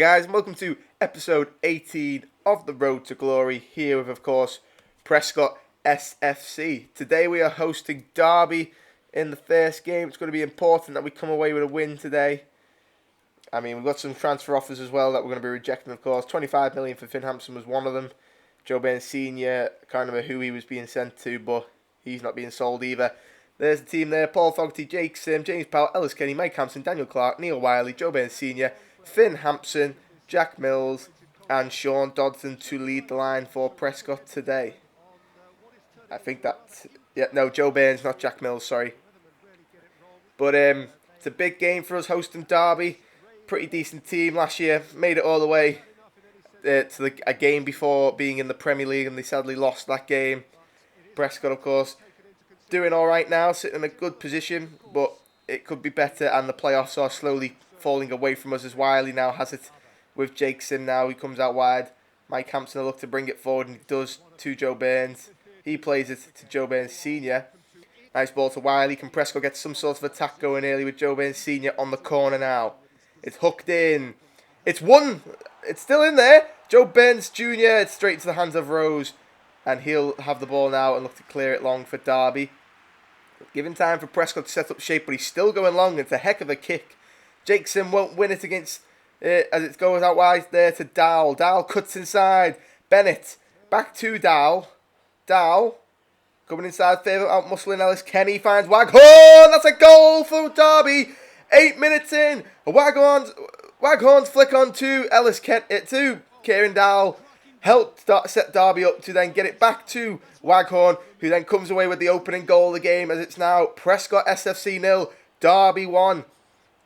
Guys, and welcome to episode 18 of The Road to Glory, here with, of course, Prescott S.F.C. Today we are hosting Derby in the first game. It's going to be important that we come away with a win today. I mean, we've got some transfer offers as well that we're going to be rejecting, of course. 25 million for Finn Hampson was one of them. Joe Burns Sr., can't remember who he was being sent to, but he's not being sold either. There's the team there: Paul Fogarty, Jake Sim, James Powell, Ellis Kenny, Mike Hampson, Daniel Clark, Neil Wiley, Joe Burns Sr., Finn Hampson, Jack Mills and Sean Dodson to lead the line for Prescott today. I think that... Joe Burns, not Jack Mills, sorry. But it's a big game for us hosting Derby. Pretty decent team last year. Made it all the way to a game before being in the Premier League, and they sadly lost that game. Prescott, of course, doing alright now, sitting in a good position, but it could be better, and the playoffs are slowly falling away from us as Wiley now has it with Jake Sim now. He comes out wide. Mike Hampson will look to bring it forward, and he does to Joe Burns. He plays it to Joe Burns Sr. Nice ball to Wiley. Can Prescott get some sort of attack going early with Joe Burns Sr. on the corner now? It's hooked in. It's one. It's still in there. Joe Burns Jr. It's straight into the hands of Rose, and he'll have the ball now and look to clear it long for Derby. Giving time for Prescott to set up shape, but he's still going long. It's a heck of a kick. Jake Sim won't win it against, as it goes out wide there to Dowell. Dowell cuts inside. Bennett back to Dowell. Dowell coming inside, favour out muscling Ellis Kenny, finds Waghorn. That's a goal for Derby. 8 minutes in. Waghorn's flick on to Ellis Kenny, to Kieran Dowell. Helped set Derby up to then get it back to Waghorn, who then comes away with the opening goal of the game, as it's now Prescott S.F.C 0, Derby 1.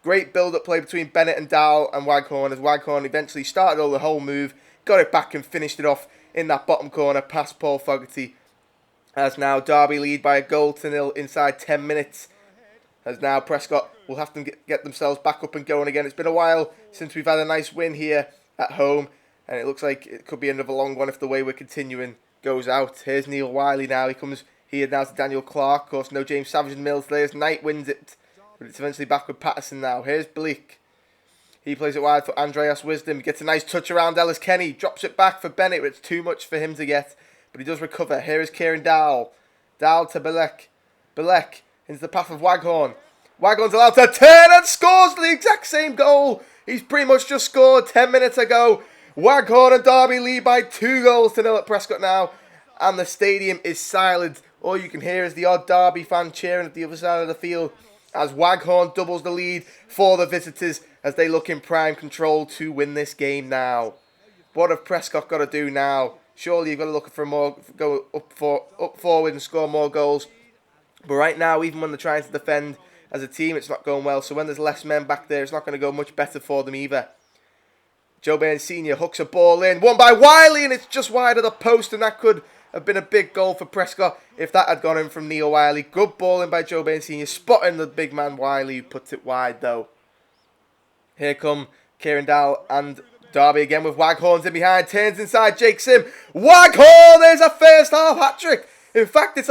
Great build-up play between Bennett and Dowell and Waghorn, as Waghorn eventually started all the whole move, got it back and finished it off in that bottom corner past Paul Fogarty. As now Derby lead by a goal to 0 inside 10 minutes. As now Prescott will have to get themselves back up and going again. It's been a while since we've had a nice win here at home, and it looks like it could be another long one if the way we're continuing goes out. Here's Neil Wiley now. He comes here now to Daniel Clark. Of course, no James Savage and Mills. There's Knight wins it, but it's eventually back with Patterson now. Here's Bleak. He plays it wide for Andreas Wisdom. He gets a nice touch around Ellis Kenny. Drops it back for Bennett, but it's too much for him to get. But he does recover. Here is Kieran Dowell. Dowell to Belek. Belek into the path of Waghorn. Waghorn's allowed to turn and scores the exact same goal. He's pretty much just scored 10 minutes ago. Waghorn and Derby lead by 2 goals to 0 at Prescott now. And the stadium is silent. All you can hear is the odd Derby fan cheering at the other side of the field, as Waghorn doubles the lead for the visitors as they look in prime control to win this game now. What have Prescott got to do now? Surely you've got to look for more, go up forward and score more goals. But right now, even when they're trying to defend as a team, it's not going well. So when there's less men back there, it's not going to go much better for them either. Joe Burns Sr. hooks a ball in, won by Wiley, and it's just wide of the post, and that could have been a big goal for Prescott if that had gone in from Neil Wiley. Good ball in by Joe Burns Sr., spotting the big man Wiley, who puts it wide though. Here come Kieran Dowell and Derby again with Waghorns in behind, turns inside Jake Sim. Waghorn, there's a first half hat-trick. In fact, it's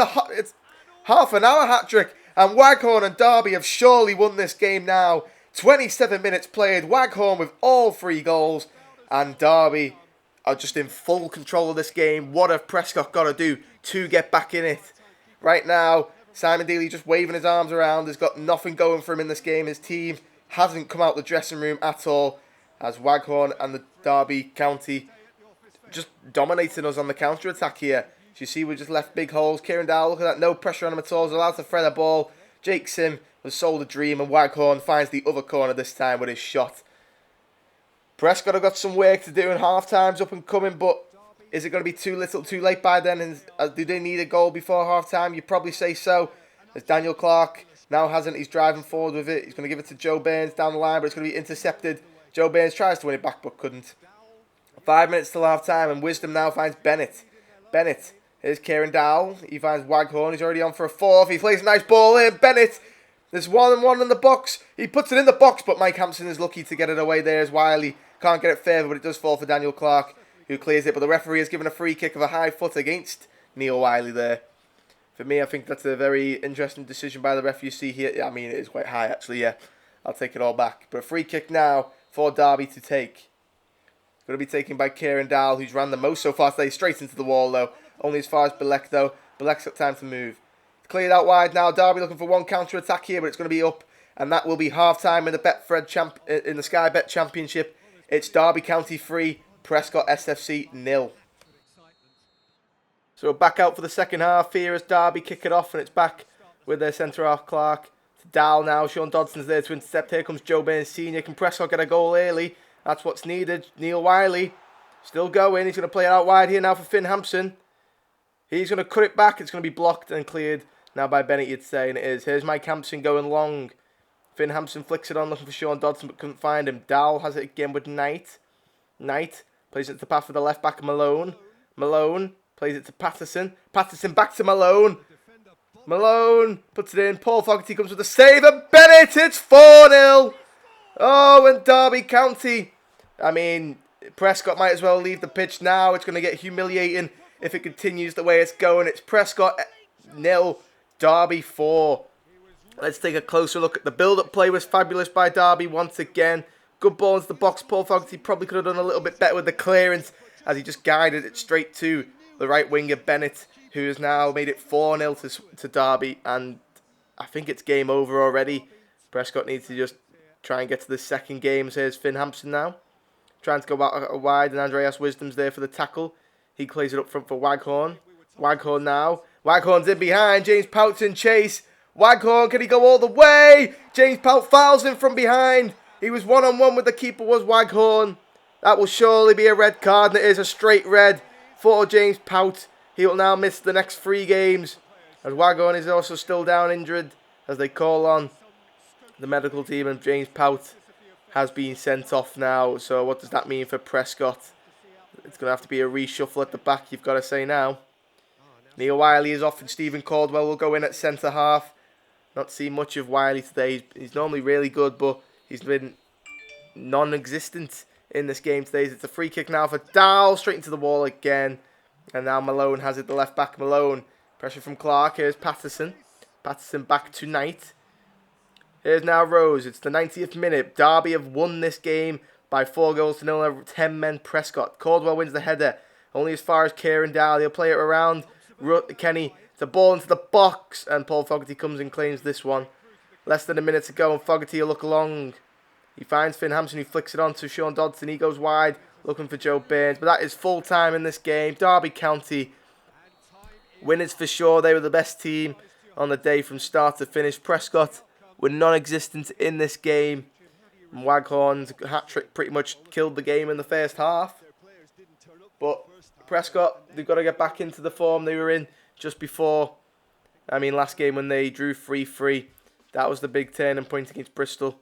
half an hour hat-trick, and Waghorn and Derby have surely won this game now. 27 minutes played, Waghorn with all 3 goals, and Derby are just in full control of this game. What have Prescott got to do to get back in it? Right now, Simon Deeley just waving his arms around. Has got nothing going for him in this game. His team hasn't come out the dressing room at all, as Waghorn and the Derby County just dominating us on the counter-attack here. As you see, we just left big holes. Kieran Dowell, look at that, no pressure on him at all. He's allowed to thread a ball. Jake Sim has sold a dream, and Waghorn finds the other corner this time with his shot. Prescott have got some work to do, and half-time's up and coming, but is it going to be too little too late by then? And do they need a goal before half-time? You'd probably say so. As Daniel Clark now hasn't, he's driving forward with it. He's going to give it to Joe Burns down the line, but it's going to be intercepted. Joe Burns tries to win it back, but couldn't. 5 minutes till half-time, and Wisdom now finds Bennett. Bennett, here's Kieran Dowell. He finds Waghorn. He's already on for a 4th. He plays a nice ball in. Bennett, there's 1-1 in the box. He puts it in the box, but Mike Hampson is lucky to get it away there as Wiley can't get it further, but it does fall for Daniel Clark, who clears it. But the referee has given a free kick of a high foot against Neil Wiley there. For me, I think that's a very interesting decision by the ref. You see here, I mean, it is quite high, actually, yeah. I'll take it all back. But a free kick now for Derby to take. Going to be taken by Kieran Dahl, who's ran the most so far today. Straight into the wall, though. Only as far as Bilek, though. Bilek's got time to move. Cleared out wide now. Derby looking for one counter-attack here, but it's going to be up. And that will be half-time in the Sky Bet Championship. It's Derby County 3, Prescott S.F.C 0. So we're back out for the second half here as Derby kick it off, and it's back with their centre-half Clark. To Dahl now. Sean Dodson's there to intercept. Here comes Joe Burns Sr. Can Prescott get a goal early? That's what's needed. Neil Wiley still going. He's going to play it out wide here now for Finn Hampson. He's going to cut it back. It's going to be blocked and cleared now by Bennett, you'd say, and it is. Here's Mike Hampson going long. Finn Hampson flicks it on, looking for Sean Dodson, but couldn't find him. Dahl has it again with Knight. Knight plays it to the path for the left back, Malone. Malone plays it to Patterson. Patterson back to Malone. Malone puts it in. Paul Fogarty comes with a save, and Bennett, it's 4-0. Oh, and Derby County. I mean, Prescott might as well leave the pitch now. It's going to get humiliating if it continues the way it's going. It's Prescott 0, Derby 4. Let's take a closer look at the build-up play. Was fabulous by Derby once again. Good ball into the box. Paul Fogarty probably could have done a little bit better with the clearance as he just guided it straight to the right winger, Bennett, who has now made it 4-0 to Derby. And I think it's game over already. Prescott needs to just try and get to the second game. So here's Finn Hampson now. Trying to go out wide, and Andreas Wisdom's there for the tackle. He plays it up front for Waghorn. Waghorn now. Waghorn's in behind. James Pout's in chase. Waghorn, can he go all the way? James Pout fouls him from behind. He was one-on-one with the keeper, was Waghorn. That will surely be a red card, and it is a straight red for James Pout. He will now miss the next 3 games, as Waghorn is also still down injured, as they call on the medical team, and James Pout has been sent off now. So what does that mean for Prescott? It's going to have to be a reshuffle at the back, you've got to say now. Neil Wiley is off, and Stephen Caldwell will go in at centre-half. Not seen much of Wiley today. He's normally really good, but he's been non-existent in this game today. It's a free kick now for Dahl, straight into the wall again. And now Malone has it, the left back Malone. Pressure from Clark. Here's Patterson. Patterson back to Knight. Here's now Rose. It's the 90th minute. Derby have won this game by 4-0. 10 men Prescott. Caldwell wins the header. Only as far as Kieran Dahl. He'll play it around Kenny. It's a ball into the box. And Paul Fogarty comes and claims this one. Less than a minute to go, and Fogarty will look along. He finds Finn Hampson, who flicks it on to Sean Dodson. He goes wide, looking for Joe Burns. But that is full time in this game. Derby County winners for sure. They were the best team on the day from start to finish. Prescott were non-existent in this game. And Waghorn's hat-trick pretty much killed the game in the first half. But Prescott, they've got to get back into the form they were in just before. Last game when they drew 3-3. That was the big turning point against Bristol.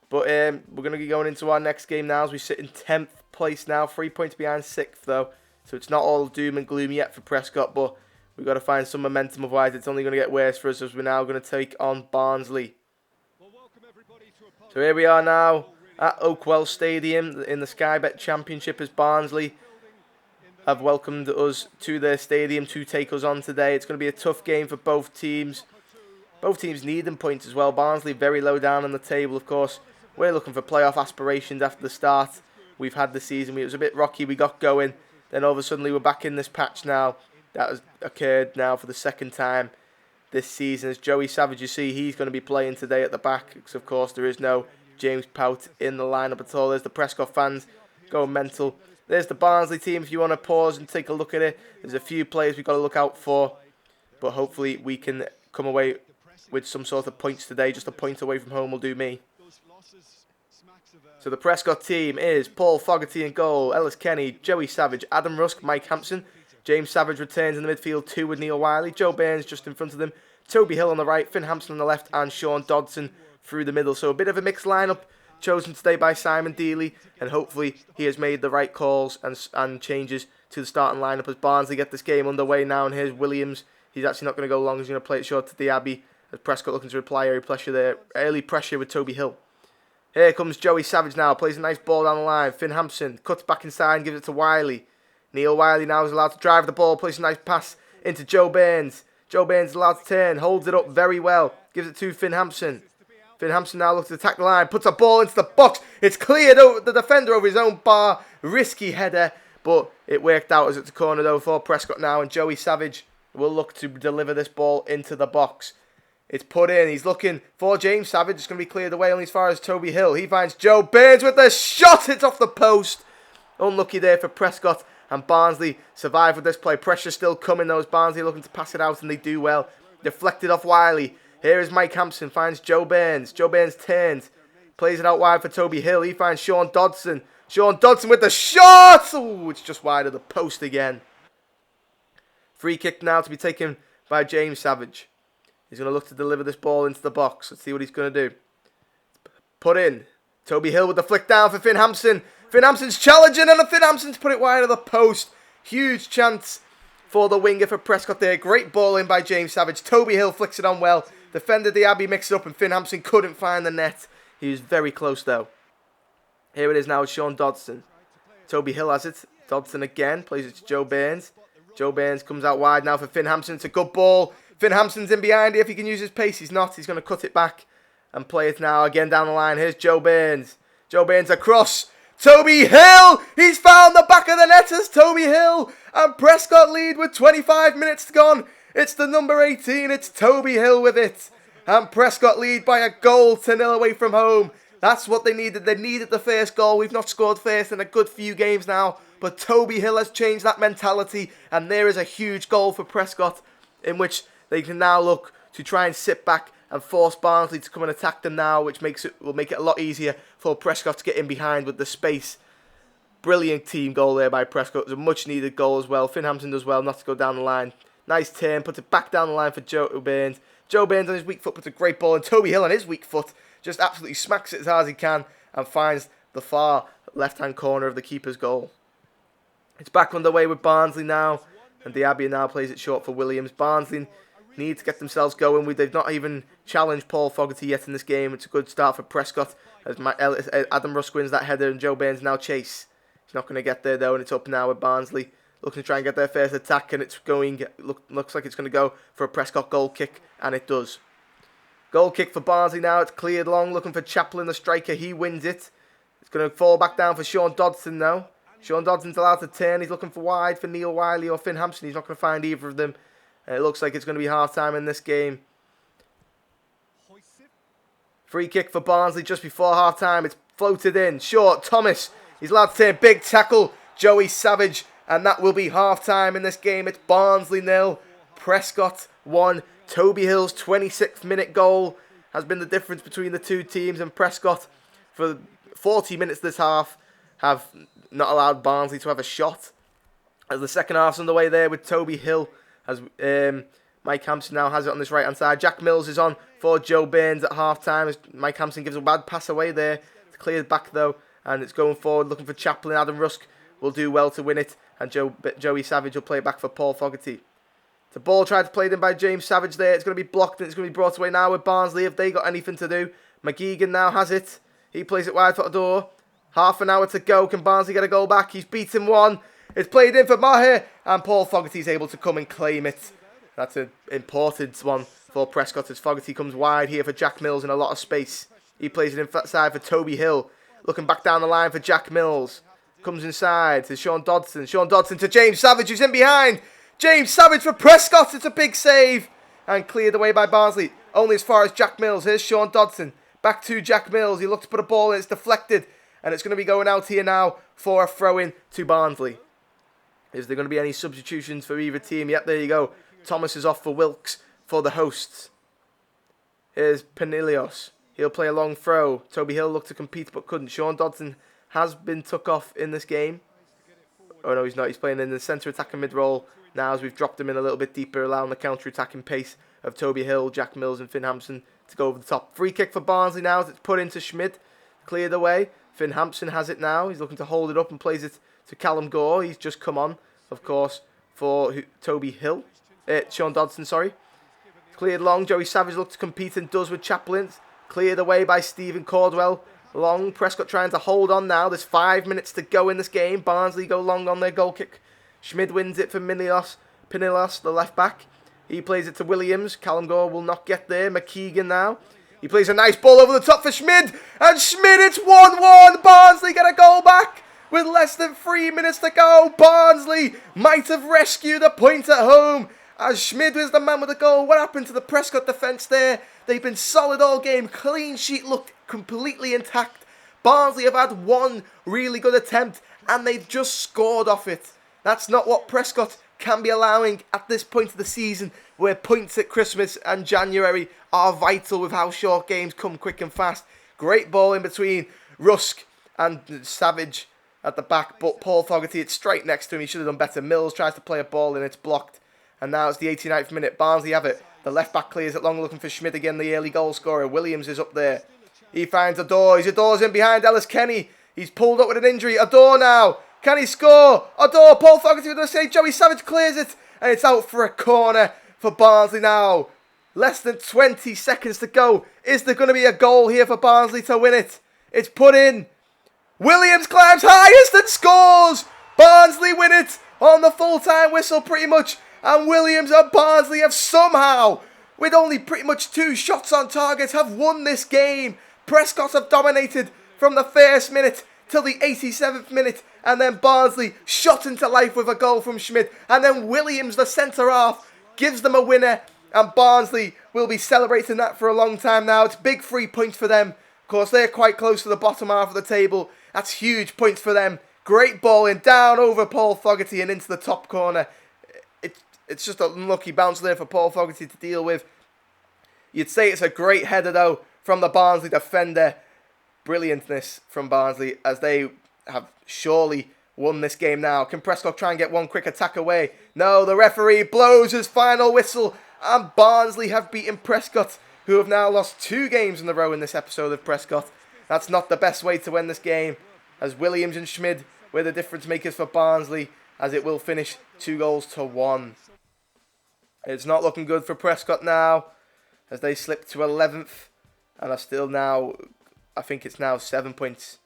But we're going to be going into our next game now as we sit in 10th place now. 3 points behind 6th though. So it's not all doom and gloom yet for Prescott. But we've got to find some momentum. Otherwise it's only going to get worse for us as we're now going to take on Barnsley. So here we are now at Oakwell Stadium in the Sky Bet Championship as Barnsley have welcomed us to their stadium to take us on today. It's going to be a tough game for both teams. Both teams need them points as well. Barnsley very low down on the table, of course. We're looking for playoff aspirations after the start we've had the season. It was a bit rocky. We got going. Then all of a sudden we're back in this patch now. That has occurred now for the second time this season. As Joey Savage, you see, he's going to be playing today at the back. Because, of course, there is no James Pout in the lineup at all. There's the Prescott fans going mental. There's the Barnsley team if you want to pause and take a look at it. There's a few players we've got to look out for. But hopefully we can come away with some sort of points today. Just a point away from home will do me. So the Prescott team is Paul Fogarty in goal, Ellis Kenny, Joey Savage, Adam Rusk, Mike Hampson. James Savage returns in the midfield, 2 with Neil Wiley. Joe Burns just in front of them. Toby Hill on the right, Finn Hampson on the left, and Sean Dodson through the middle. So a bit of a mixed lineup chosen today by Simon Deeley, and hopefully he has made the right calls and changes to the starting lineup as Barnsley get this game underway now. And here's Williams. He's actually not going to go long. He's going to play it short to Diaby as Prescott looking to apply early pressure with Toby Hill. Here comes Joey Savage now. Plays a nice ball down the line. Finn Hampson cuts back inside and gives it to Wiley. Neil Wiley now is allowed to drive the ball. Plays a nice pass into Joe Burns. Joe Burns is allowed to turn. Holds it up very well. Gives it to Finn Hampson. Finn Hampson now looks to attack the line, puts a ball into the box. It's cleared over the defender over his own bar. Risky header, but it worked out as it's a corner though for Prescott now. And Joey Savage will look to deliver this ball into the box. It's put in. He's looking for James Savage. It's going to be cleared away only as far as Toby Hill. He finds Joe Burns with the shot. It's off the post. Unlucky there for Prescott. And Barnsley survive with this play. Pressure still coming though as Barnsley looking to pass it out, and they do well. Deflected off Wiley. Here is Mike Hampson. Finds Joe Burns. Joe Burns turns. Plays it out wide for Toby Hill. He finds Sean Dodson. Sean Dodson with the shot. Oh, it's just wide of the post again. Free kick now to be taken by James Savage. He's going to look to deliver this ball into the box. Let's see what he's going to do. Put in. Toby Hill with the flick down for Finn Hampson. Finn Hampson's challenging, and Finn Hampson's put it wide of the post. Huge chance for the winger for Prescott there. Great ball in by James Savage. Toby Hill flicks it on well. Defender Diaby mixed it up, and Finn Hampson couldn't find the net. He was very close though. Here it is now with Sean Dodson. Toby Hill has it. Dodson again. Plays it to Joe Burns. Joe Burns comes out wide now for Finn Hampson. It's a good ball. Finn Hampson's in behind here if he can use his pace. He's not. He's going to cut it back and play it now again down the line. Here's Joe Burns. Joe Burns across. Toby Hill! He's found the back of the net as Toby Hill. And Prescott lead with 25 minutes gone. It's the number 18. It's Toby Hill with it. And Prescott lead by a goal to 0 away from home. That's what they needed. They needed the first goal. We've not scored first in a good few games now. But Toby Hill has changed that mentality. And there is a huge goal for Prescott in which they can now look to try and sit back and force Barnsley to come and attack them now, which will make it a lot easier for Prescott to get in behind with the space. Brilliant team goal there by Prescott. It was a much needed goal as well. Finn Hampson does well not to go down the line. Nice turn, puts it back down the line for Joe Burns. Joe Burns on his weak foot puts a great ball, and Toby Hill on his weak foot just absolutely smacks it as hard as he can and finds the far left-hand corner of the keeper's goal. It's back underway with Barnsley now, and Diaby now plays it short for Williams. Barnsley need to get themselves going. They've not even challenged Paul Fogarty yet in this game. It's a good start for Prescott as Adam Rusk wins that header and Joe Burns now chase. He's not going to get there though, and it's up now with Barnsley looking to try and get their first attack, and it's going. Looks like it's going to go for a Prescott goal kick, and it does. Goal kick for Barnsley now. It's cleared long, looking for Chaplin, the striker. He wins it. It's going to fall back down for Sean Dodson now. Sean Dodson's allowed to turn. He's looking for wide for Neil Wiley or Finn Hampson. He's not going to find either of them. It looks like it's going to be half-time in this game. Free kick for Barnsley just before half-time. It's floated in. Short. Thomas. He's allowed to turn. Big tackle. Joey Savage. And that will be half-time in this game. It's Barnsley 0. Prescott 1. Toby Hill's 26th minute goal has been the difference between the two teams. And Prescott, for 40 minutes this half, have not allowed Barnsley to have a shot. As the second half's underway there with Toby Hill. As Mike Hampson now has it on this right-hand side. Jack Mills is on for Joe Burns at half-time. As Mike Hampson gives a bad pass away there. It's cleared back, though. And it's going forward, looking for Chaplin. Adam Rusk will do well to win it. And Joey Savage will play it back for Paul Fogarty. The ball tried to play in by James Savage there. It's going to be blocked, and it's going to be brought away now with Barnsley. Have they got anything to do? McGeegan now has it. He plays it wide for Adore. Half an hour to go. Can Barnsley get a goal back? He's beaten one. It's played in for Maher, and Paul Fogarty is able to come and claim it. That's an important one for Prescott as Fogarty comes wide here for Jack Mills in a lot of space. He plays it inside for Toby Hill. Looking back down the line for Jack Mills. Comes inside to Sean Dodson. Sean Dodson to James Savage, who's in behind. James Savage for Prescott. It's a big save. And cleared away by Barnsley. Only as far as Jack Mills. Here's Sean Dodson. Back to Jack Mills. He looks to put a ball in. It's deflected. And it's going to be going out here now for a throw-in to Barnsley. Is there going to be any substitutions for either team? Yep, there you go. Thomas is off for Wilkes for the hosts. Here's Penilios. He'll play a long throw. Toby Hill looked to compete but couldn't. Sean Dodson has been took off in this game. Oh no, he's not. He's playing in the centre attacking mid-roll now as we've dropped him in a little bit deeper, allowing the counter-attacking pace of Toby Hill, Jack Mills and Finn Hampson to go over the top. Free kick for Barnsley now as it's put into Schmidt. Cleared away. Finn Hampson has it now. He's looking to hold it up and plays it to Callum Gore. He's just come on, of course, for Toby Hill. Sean Dodson, sorry. Cleared long. Joey Savage looked to compete and does with Chaplin. Cleared away by Stephen Caldwell. Long. Prescott trying to hold on now. There's 5 minutes to go in this game. Barnsley go long on their goal kick. Schmid wins it for Pinillos, the left back. He plays it to Williams. Callum Gore will not get there. McKeegan now. He plays a nice ball over the top for Schmid. And Schmid, it's 1-1. Barnsley get a goal back with less than 3 minutes to go. Barnsley might have rescued a point at home as Schmid was the man with the goal. What happened to the Prescott defence there? They've been solid all game. Clean sheet looked completely intact. Barnsley have had one really good attempt and they've just scored off it. That's not what Prescott can be allowing at this point of the season, where points at Christmas and January are vital with how short games come quick and fast. Great ball in between Rusk and Savage at the back, but Paul Fogarty, it's straight next to him. He should have done better. Mills tries to play a ball and it's blocked. And now it's the 89th minute. Barnsley have it. The left back clears it long, looking for Schmid again, the early goal scorer. Williams is up there. He finds Adore. Adore's in behind Ellis Kenny. He's pulled up with an injury. Adore now. Can he score? Adore. Paul Fogarty with the save. Joey Savage clears it. And it's out for a corner for Barnsley now. Less than 20 seconds to go. Is there going to be a goal here for Barnsley to win it? It's put in. Williams climbs highest and scores. Barnsley win it on the full-time whistle pretty much. And Williams and Barnsley have somehow, with only pretty much 2 shots on target, have won this game. Prescott have dominated from the first minute till the 87th minute. And then Barnsley shot into life with a goal from Schmid. And then Williams, the centre-half, gives them a winner. And Barnsley will be celebrating that for a long time now. It's big 3 points for them. Of course, they're quite close to the bottom half of the table. That's huge points for them. Great ball in, down over Paul Fogarty and into the top corner. It's just an unlucky bounce there for Paul Fogarty to deal with. You'd say it's a great header, though, from the Barnsley defender. Brilliantness from Barnsley as they have surely won this game now. Can Prescott try and get one quick attack away? No, the referee blows his final whistle. And Barnsley have beaten Prescott, who have now lost 2 games in a row in this episode of Prescott. That's not the best way to win this game, as Williams and Schmid were the difference makers for Barnsley, as it will finish 2-1. It's not looking good for Prescott now, as they slip to 11th and are still now, I think it's now 7 points.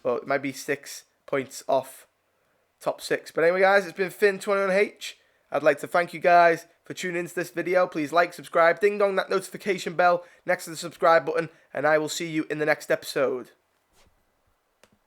Well, it might be 6 points off top 6. But anyway, guys, it's been Finn21H. I'd like to thank you guys for tuning into this video. Please like, subscribe, ding dong that notification bell next to the subscribe button, and I will see you in the next episode.